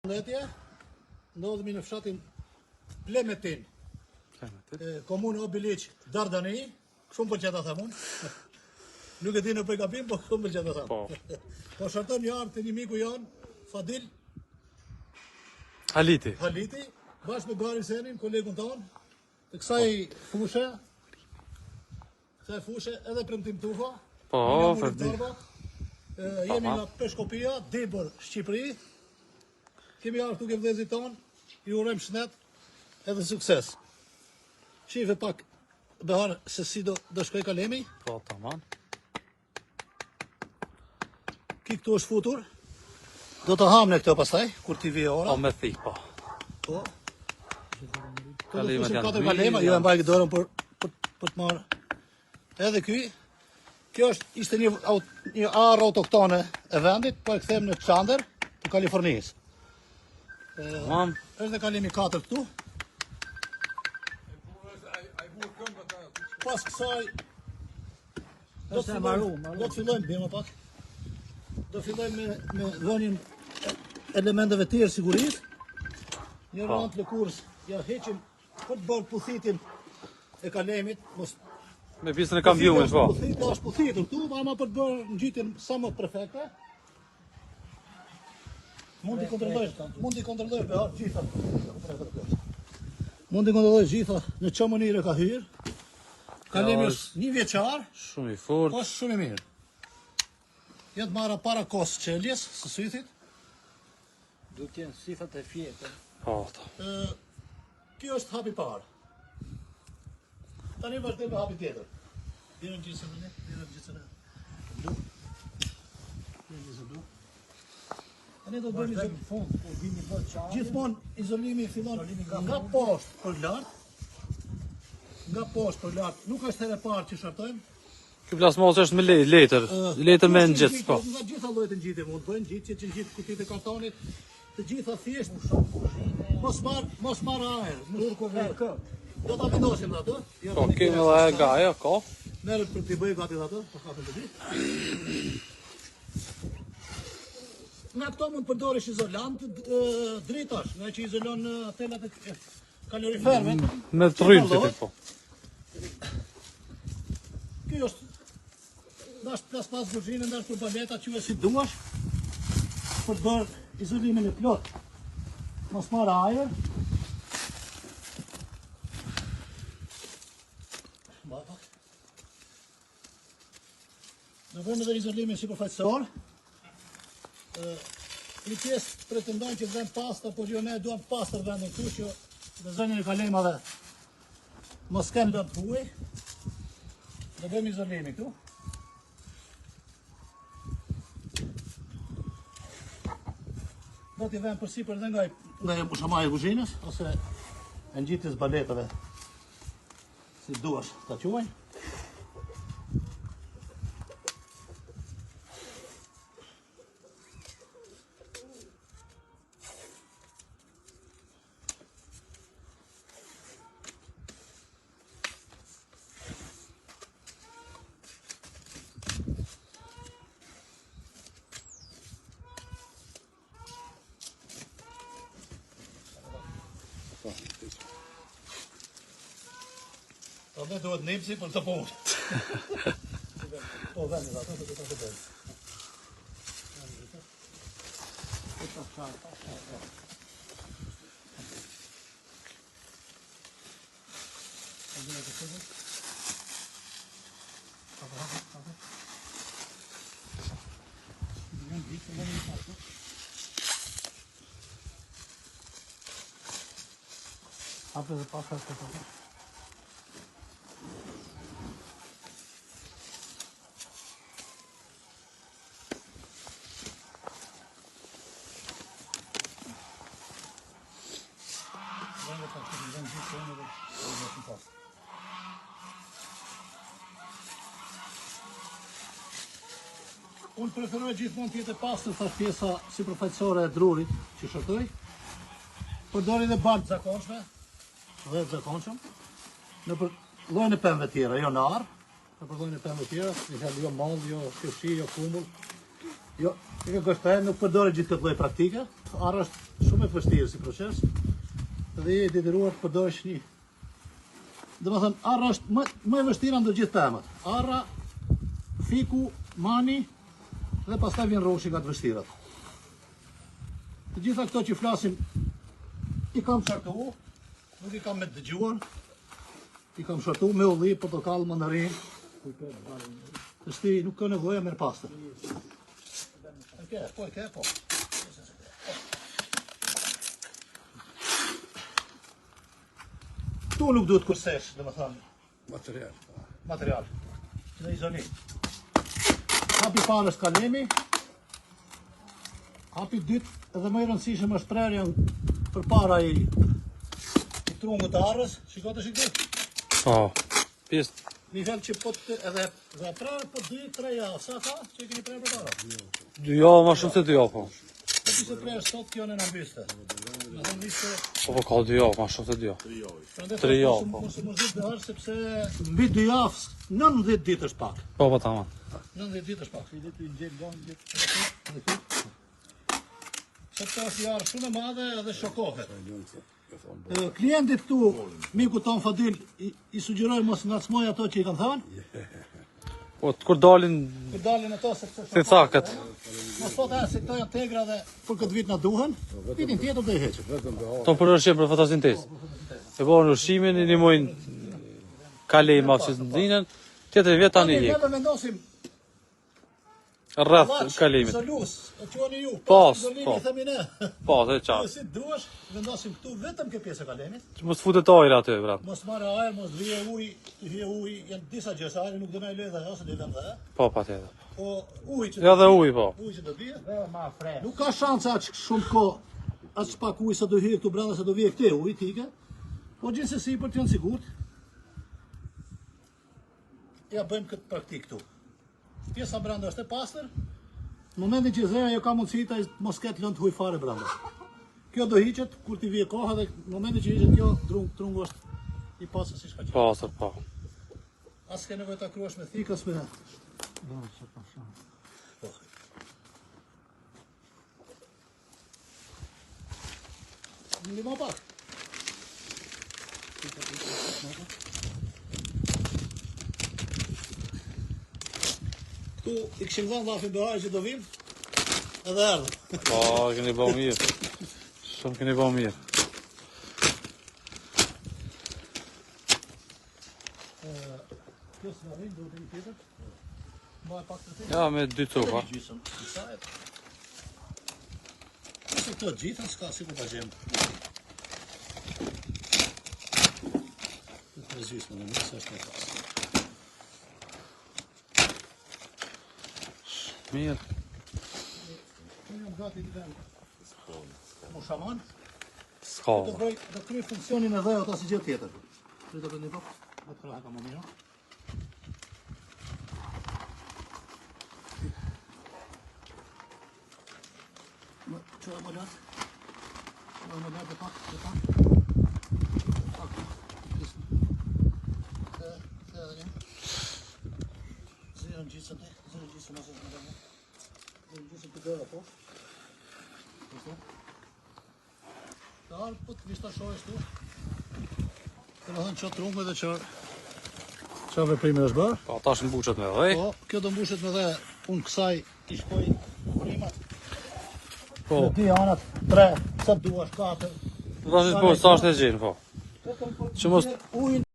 Letje, ndodhemi në fshatin Plemetin, komunë Obiliq, Dardani, shumë pëlqet ta them unë. Nuk e di në për gabim, po shumë pëlqet ta them. Po shërtëm një ardh të një miku janë, Fadil Haliti, bashkë me Gari Senin, kolegun tonë, të kësaj fushë edhe premtim tufa. Po, fërdi. Jemi nga Peshkopia, Dibër, Shqipëri. Kemi ardhur tuk e vëllezërit tonë, ju urojmë shëndet edhe sukses. Shife pak behar se si do shkoj kalemi. Po, tamam. Ki këtu është futur. Do të hamne këto pastaj, kur t'i vije ora. Po, me thik, po. Po. Kalemet janë katër kalema, ju e mbaj dorën për të marrë. Edhe ky, kjo ishte një arë autoktone e vendit, po e kthem në Çandër të Kalifornisë. Tamam. Është dhe kalemi 4 këtu. Pas kësaj do të fillojmë bërë pak. Do fillojmë me dhënien elementeve të tjerë sigurisë. Një rand lëkurës ja heqim për të bërë puthitjen e kalemit, mos Me pjesën e kambiumit, po. Puthitja është puthitur këtu, ama për të bërë ngjitjen sa më perfekte. Mund t'i kontrollojsh behar gjitha. Mund t'i kontrollojsh gjitha në çfarë mënyre ka hyrë. Kalemi është 1 vjeçar, Shumë i fort. është shumë i mirë. Jetë marra para kos qeljes, së sythit. Duhet të jenë sifat e fjetën. Po, Kjo është hapi parë. Tani vazhdojmë me hapi tjetër. Dirën gjithësën e du. Tani do të bëjmë Në fund, kur vini bërë qarë. gjithmonë izolimi fillon nga poshtë për lart. Nga poshtë për lart. Nuk është herë e parë që shartojmë. ky plasmos është me letër me ngjitës, po. Nga gjitha llojet e ngjitjeve mund të bëjnë ngjitje që ngjit kutit e kartonit, të gjitha thjesht mos marr ajër. Do ta vendosim atë. Po, kemi edhe gaja, ko. Merret për t'i bëjë gati atë, po kapën të di. Nga këto mund të përdorish izolant dritash, nga që izolon telat e kaloriferëve. Me tryllë, po. Ky është dash pas kuzhinën, dash për baleta quhet si duash. Për të bërë izolimin e plot. Mos marr ajër. Në vëmë dhe izolimin sipërfaqësor. Një pjesë pretendojnë që vend pasta, por jo ne duam pastër vendin këtu që dhe zënjën e kalemave mos kenë lëndë huaj. Do bëjmë izolimin këtu. Do t'i vëmë përsipër dhe nga mushamaj e kuzhinës, ose e ngjitjes baletave, si duash ta quajnë. Po ne duhet nipsi për të punë. Po vend ato do të bëj. Apre dhe pasar të të. Unë preferoj gjithmonë të jetë e pastër thash pjesa sipërfaqësore e drurit që shërtoj. Përdori dhe barë të zakonshme, dhe të zakonshëm, në për llojin e pemëve tjera, jo në arë, në për llojin e pemëve tjera, njëherë jo mall, jo qershi, jo kumbull. Jo, që gështaj nuk përdori gjithë këtë lloj praktike. arra është shumë e vështirë si proces dhe je detyruar të përdorësh një. Domethënë arra është më e vështira ndër gjithë pemët. Arra, fiku, mani dhe pastaj vjen rroshi nga të vështirat. Të gjitha këto që flasim i kam qartu, nuk i kam me të dëgjuar, i kam qartu me ulli, portokall, mandarin. Të shti nuk ka nevoja mirë pastër. Po. Tu nuk duhet kursesh, dhe më thënë. Material. Në izoni. Hapi parë është kalemi. Hapi dytë edhe më i rëndësishëm është prerja për para i trungët të arrës. Shiko të shikot. Po. Pjesë. Mi fel që po të edhe prerë po 2-3 javë. Sa ka që i keni prerë për para? 2 javë, ma shumë se 2 javë, po. Po ti se prerë sot kjo në nëmbyste. Në thëmë vishte... Po, ka 2 javë, ma shumë se 2 javë. 3 javë, po. Mos e mos ditë dëherë sepse mbi 2 javë, 90 ditë është pak. Po, tamam. 90 ditë është pak. I ditë i nxjerë lëngë, sepse është jarë shumë e madhe edhe shokohet. Klientit tu, miku ton Fadil, i sugjeroj mos ngacmoj ato që i kanë thënë. Po, kur dalin Ato sepse si cakët. mos thot se këto janë tegra dhe për këtë vit na duhen. Vitin tjetër do i heqim. To për ushqim për fotosintezë. E bën ushqimin, i nimojnë kalema që ndinën, tjetër vjet tani Ne hek. do vendosim Rreth kalimit. Solus, e quani ju. Pas, Zolini, po. themi ne. Po, dhe qartë. Si duash, vendosim këtu vetëm kjo pjesë e kalemit. Që mos futet ajër aty, brat. Mos marrë ajër, mos vije ujë, të hije ujë, janë disa gjëra, ajri nuk do na lë dhe ose do i vëmë dhe. Po, patjetër. Po ujë që Ja dhe ujë, po. ujë që do bie. Ma fresht. Nuk ka shanse aq shumë kohë, as pak ujë sa do hije këtu brenda se do vije këte ujë tike. Po gjithsesi për të qenë sigurt. Ja bëjmë këtë praktik këtu. Pjesa brenda është e pastër. Në momentin që zëra jo ka mundësi ta mos ketë lënë të huj fare brenda. Kjo do hiqet kur ti vije koha dhe në momentin që hiqet kjo trungu është i pastër siç ka qenë. Pastër, po. As ke nevojë ta kryesh me thikë as me. Limo pak. Këtu i kishim dhënë llafin behaj që do vim, edhe erdhëm. Po, keni bë mirë. Shumë keni bë mirë. Kjo s'na rrin, duhet të një tjetër. Mbaj pak të tjetër. Ja, me 2 cupa. Gjysëm, sa e. Nëse këto gjitha s'ka si ku ta gjem. Këtë me gjysmë, në nëse është me pas. Mirë. Unë jam gati të vend. Mushaman, S'ka. do kryj funksionin e dhejot asë gjë tjetër. Kryj të bëndi pak, do të kraha ka më mirë. Qërë më gjatë. Qërë më gjatë dhe pak. Pak. The edhe një. Zirën gjisën të, zirën gjisën asë më gjatë. Zirën gjisën të dërë po. Dar, po të vishta shojës tu. Të më thënë që trungë dhe që veprime është bërë. Po, tash mbuqet me dhej. Po, kjo do mbushet me dhe unë kësaj i shkoj primat. Po. Në ti anat 3, sa duash 4. Tash po, sa është e gjenë, po. Që mos Ujin